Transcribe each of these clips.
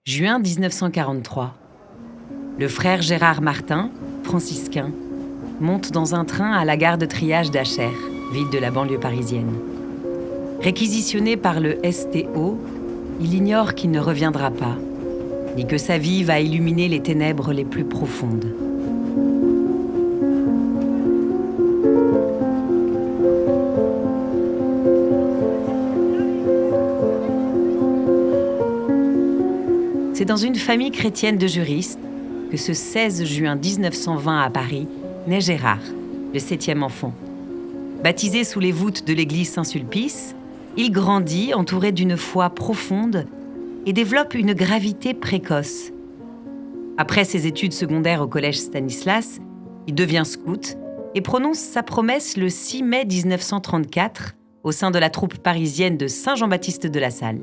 Juin 1943. Le frère Gérard Martin, franciscain, monte dans un train à la gare de triage d'Achères, ville de la banlieue parisienne. Réquisitionné par le STO, il ignore qu'il ne reviendra pas, ni que sa vie va illuminer les ténèbres les plus profondes. C'est dans une famille chrétienne de juristes que ce 16 juin 1920 à Paris naît Gérard, le 7e enfant. Baptisé sous les voûtes de l'église Saint-Sulpice, il grandit entouré d'une foi profonde et développe une gravité précoce. Après ses études secondaires au collège Stanislas, il devient scout et prononce sa promesse le 6 mai 1934 au sein de la troupe parisienne de Saint-Jean-Baptiste de la Salle.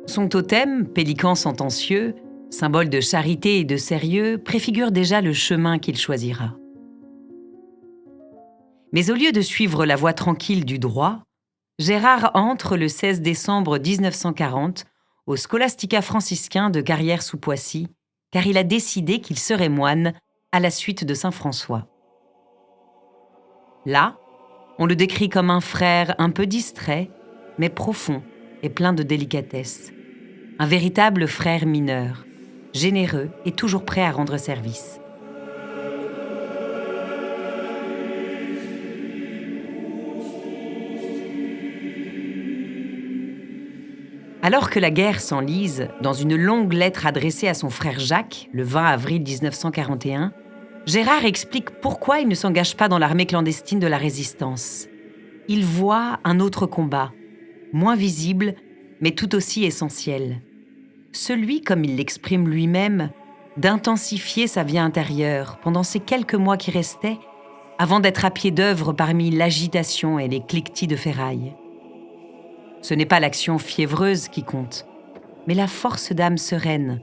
Son totem, pélican sentencieux, symbole de charité et de sérieux, préfigure déjà le chemin qu'il choisira. Mais au lieu de suivre la voie tranquille du droit, Gérard entre le 16 décembre 1940 au Scholastica franciscain de Carrières-sous-Poissy, car il a décidé qu'il serait moine à la suite de saint François. Là, on le décrit comme un frère un peu distrait, mais profond et plein de délicatesse. Un véritable frère mineur, généreux et toujours prêt à rendre service. Alors que la guerre s'enlise, dans une longue lettre adressée à son frère Jacques, le 20 avril 1941, Gérard explique pourquoi il ne s'engage pas dans l'armée clandestine de la Résistance. Il voit un autre combat, moins visible, mais tout aussi essentiel. Celui, comme il l'exprime lui-même, d'intensifier sa vie intérieure pendant ces quelques mois qui restaient, avant d'être à pied d'œuvre parmi l'agitation et les cliquetis de ferraille. Ce n'est pas l'action fiévreuse qui compte, mais la force d'âme sereine,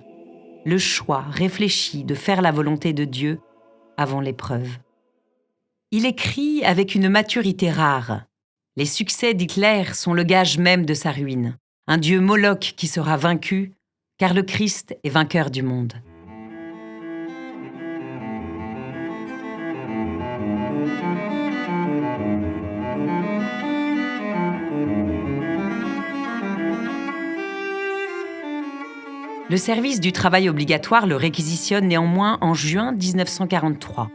le choix réfléchi de faire la volonté de Dieu avant l'épreuve. Il écrit avec une maturité rare. Les succès d'Hitler sont le gage même de sa ruine. Un dieu Moloch qui sera vaincu, car le Christ est vainqueur du monde. Le service du travail obligatoire le réquisitionne néanmoins en juin 1943.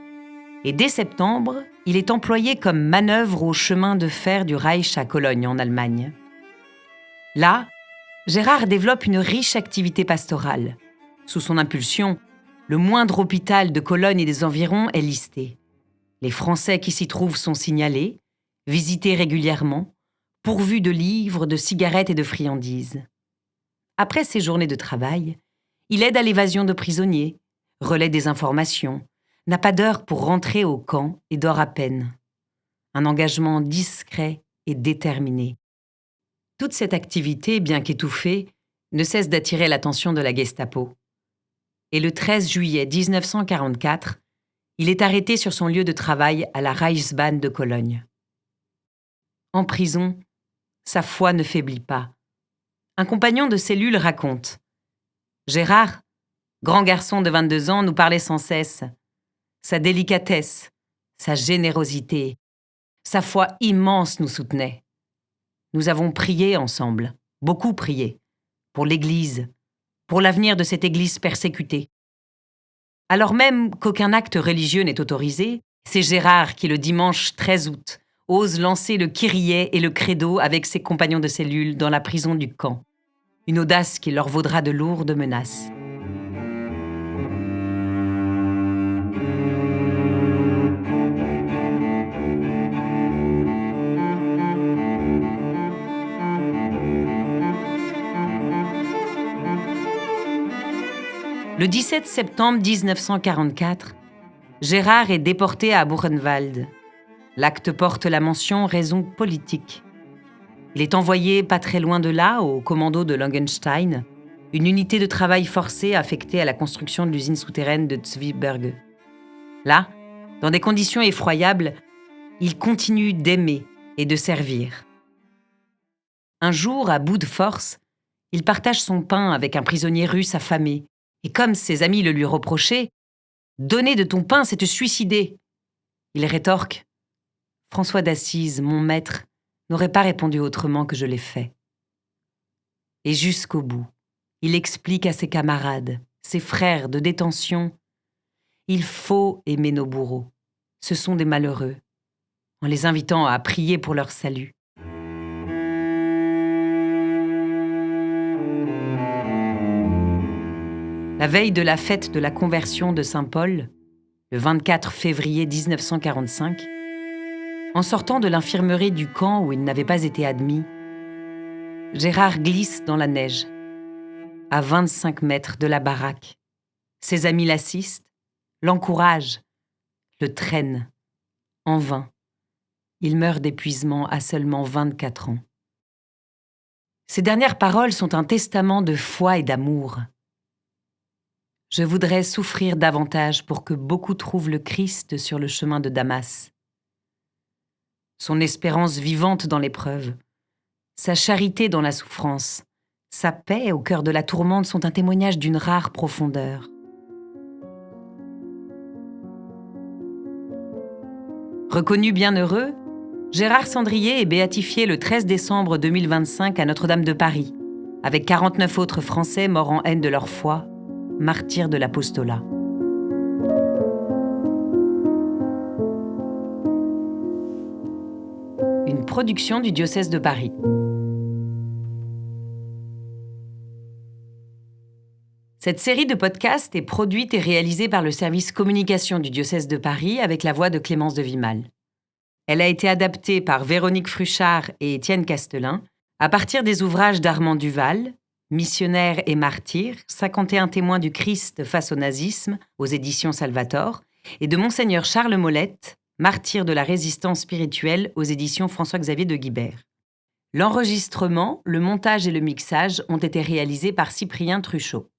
Et dès septembre, il est employé comme manœuvre au chemin de fer du Reich à Cologne, en Allemagne. Là, Gérard développe une riche activité pastorale. Sous son impulsion, le moindre hôpital de Cologne et des environs est listé. Les Français qui s'y trouvent sont signalés, visités régulièrement, pourvus de livres, de cigarettes et de friandises. Après ses journées de travail, il aide à l'évasion de prisonniers, relaie des informations, n'a pas d'heure pour rentrer au camp et dort à peine. Un engagement discret et déterminé. Toute cette activité, bien qu'étouffée, ne cesse d'attirer l'attention de la Gestapo. Et le 13 juillet 1944, il est arrêté sur son lieu de travail à la Reichsbahn de Cologne. En prison, sa foi ne faiblit pas. Un compagnon de cellule raconte « Gérard, grand garçon de 22 ans, nous parlait sans cesse. Sa délicatesse, sa générosité, sa foi immense nous soutenait. Nous avons prié ensemble, beaucoup prié, pour l'Église, pour l'avenir de cette Église persécutée. Alors même qu'aucun acte religieux n'est autorisé, c'est Gérard qui, le dimanche 13 août, ose lancer le Kyrie et le Credo avec ses compagnons de cellule dans la prison du camp. Une audace qui leur vaudra de lourdes menaces. Le 17 septembre 1944, Gérard est déporté à Buchenwald. L'acte porte la mention « raison politique ». Il est envoyé pas très loin de là, au commando de Langenstein, une unité de travail forcé affectée à la construction de l'usine souterraine de Zwieberge. Là, dans des conditions effroyables, il continue d'aimer et de servir. Un jour, à bout de force, Il partage son pain avec un prisonnier russe affamé. Et comme ses amis le lui reprochaient, « Donner de ton pain, c'est te suicider !» Il rétorque, « François d'Assise, mon maître, n'aurait pas répondu autrement que je l'ai fait. » Et jusqu'au bout, il explique à ses camarades, ses frères de détention, « Il faut aimer nos bourreaux. Ce sont des malheureux. » en les invitant à prier pour leur salut. La veille de la fête de la conversion de Saint Paul, le 24 février 1945, en sortant de l'infirmerie du camp où il n'avait pas été admis, Gérard glisse dans la neige, à 25 mètres de la baraque. Ses amis l'assistent, l'encouragent, le traînent. En vain. Il meurt d'épuisement à seulement 24 ans. Ses dernières paroles sont un testament de foi et d'amour. « Je voudrais souffrir davantage pour que beaucoup trouvent le Christ sur le chemin de Damas. » Son espérance vivante dans l'épreuve, sa charité dans la souffrance, sa paix au cœur de la tourmente sont un témoignage d'une rare profondeur. Reconnu bienheureux, Gérard Sandrié est béatifié le 13 décembre 2025 à Notre-Dame de Paris, avec 49 autres Français morts en haine de leur foi, martyrs de l'apostolat. Une production du diocèse de Paris. Cette série de podcasts est produite et réalisée par le service communication du diocèse de Paris avec la voix de Clémence de Vimal. Elle a été adaptée par Véronique Fruchard et Étienne Castelin à partir des ouvrages d'Armand Duval, Missionnaires et martyrs, 51 témoins du Christ face au nazisme, aux éditions Salvator, et de Monseigneur Charles Molette, Martyr de la résistance spirituelle, aux éditions François-Xavier de Guibert. L'enregistrement, le montage et le mixage ont été réalisés par Cyprien Truchot.